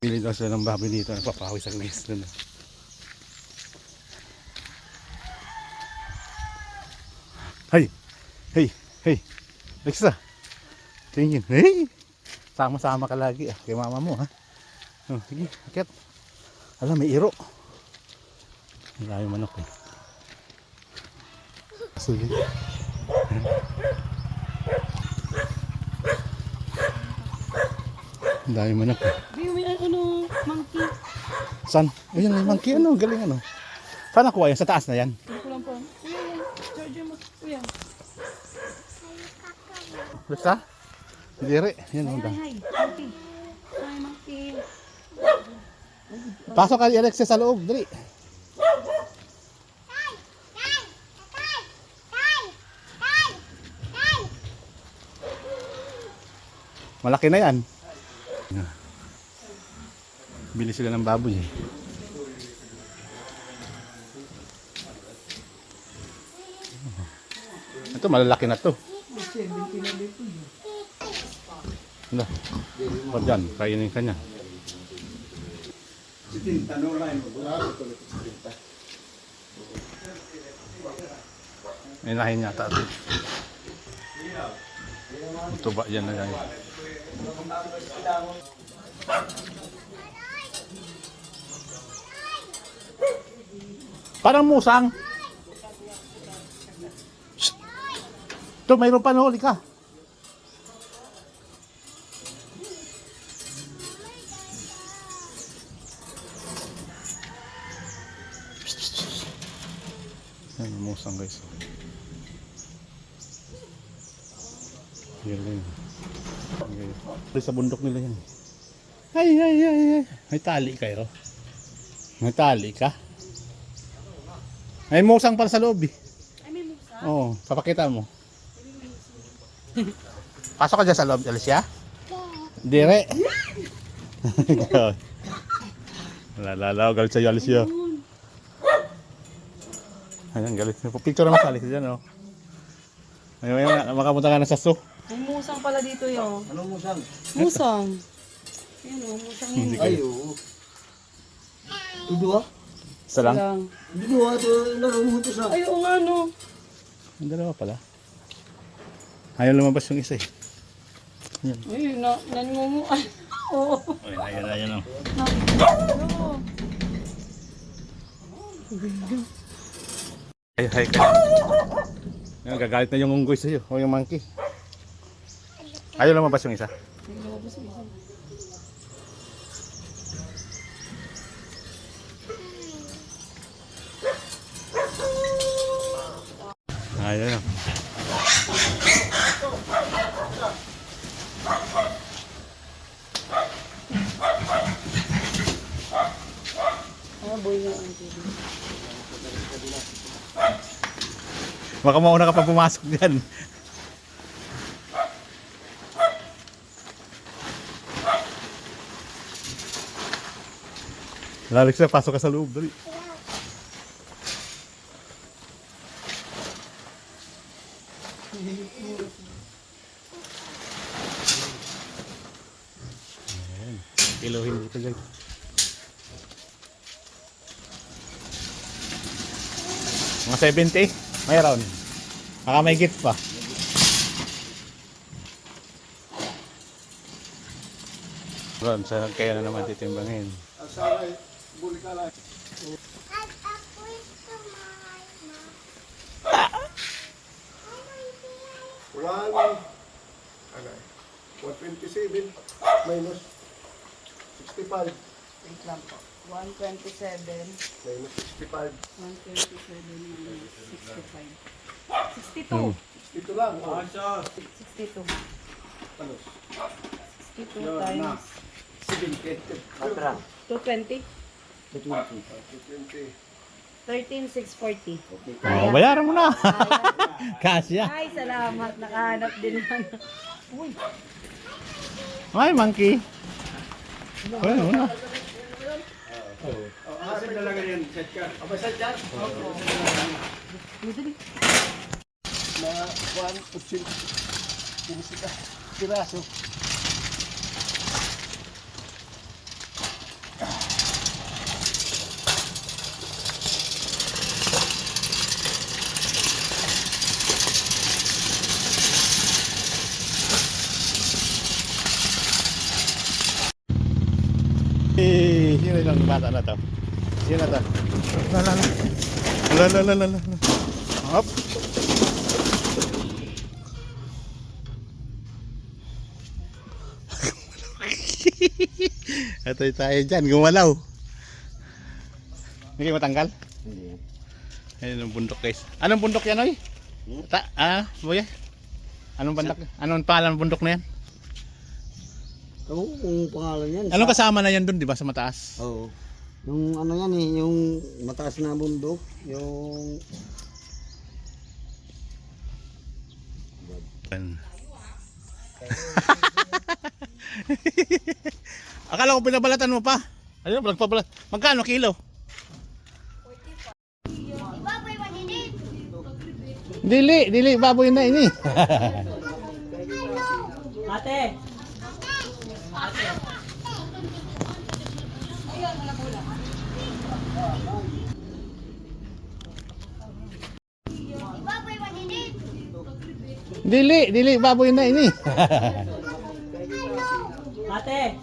Pili daw sila ng baboy dito. Nagpapawis ang nais doon. Hey! Hey! Hey! Alexa! Tingin. Hey! Sama-sama ka lagi kay mama mo ha. Oh, sige, akit. Alam, may iro. Ang dami manok eh. Sige. Ang dami manok eh. May ano, monkey. Saan? Ayun, may monkey ano, galing ano. Saan nakuha yan? Sa taas na yan? Hindi ko lang po. Kuya, yan. Charger mo. Kuya. Basta? Dire. Yan ang Hi, dami. hi. Monkey. Hi, monkey. Pasok ka Alexis sa loob, dali. Malaki na yan. Bili sila ng baboy eh. Ito malalaki na to. Ano? O dyan, kainin ka niya. Inahin yata ito. Tuba yan na yan. Parang musang. Shhh. Ito, mayroon pa nahuli ka. Yan, musang guys. Yan lang. Okay. Sa bundok nila yan. Ay. May tali kayo. May tali ka. May musang para sa loob eh. Ay, may musa? Oo, papakita mo. Pasok ka dyan sa loob, Alicia. Dire. Lala, galit sa'yo, Alicia. Ayan, galit. Picture naman sa Alicia dyan, oh. Ayun, makapunta ka na sa zoo. May musang pala dito yun. Anong musang? Musang. Ayun o, musang yun. Ay, oo. Tudo ah? Isa lang? Lang. Tudo ah, ito narunguto sa. Ay, oo nga no. Ang dalawa pala. Ayaw lumabas yung isa eh. Yan. Ay, nangungu. Ay, oo. Ayun, oh. Oo. Ay, ka. Yan, gagalit na yung unggoy sa'yo. O yung monkey. Ayaw lumabas yung isa. Ay, lumabas yung isa. Ayun. Ah, boy nga ang TV. Baka mauna ka pa pumasok dyan. Alexa, pasok ka sa loob. Dali. Ayan. Kilohin dito guys. Mga 70? Mayroon. Baka may gift pa. Ron, saan kaya na naman titimbangin? Asaray, bulikala. One, 127 minus 65 Wait lang po. 127. minus 65. 127 minus 65. 62. Ito lang. Oh. 62. Ano? 62 times 220. 20. 13,640. Oh, bayaran mo na. Kasya. Ay, salamat. Nakahanap din lang. Uy. Ay, monkey. Ano na? Asin talaga yan, set ka. Aba, set ka? Madali. Mga 1% pinisita. Piraso. Sino yung bata na to? Sino na to? La. Hop. Ito tayo dyan, gumalaw. Hindi kayo matanggal? Hindi. Ayun ang bundok guys. Anong bundok yan, oy? Boy? Anong bundok? Anong pangalan ng bundok na yan? Kung pangalan yan. Anong kasama na yan doon, di ba, sa mataas? Oo. Yung ano yan eh, yung mataas na bundok, yung... Akala ko pinabalatan mo pa. Ayun, nagpabalat. Magkano kilo? Dili, baboy na ini. Ate! Dili, baboy na ini. Ate!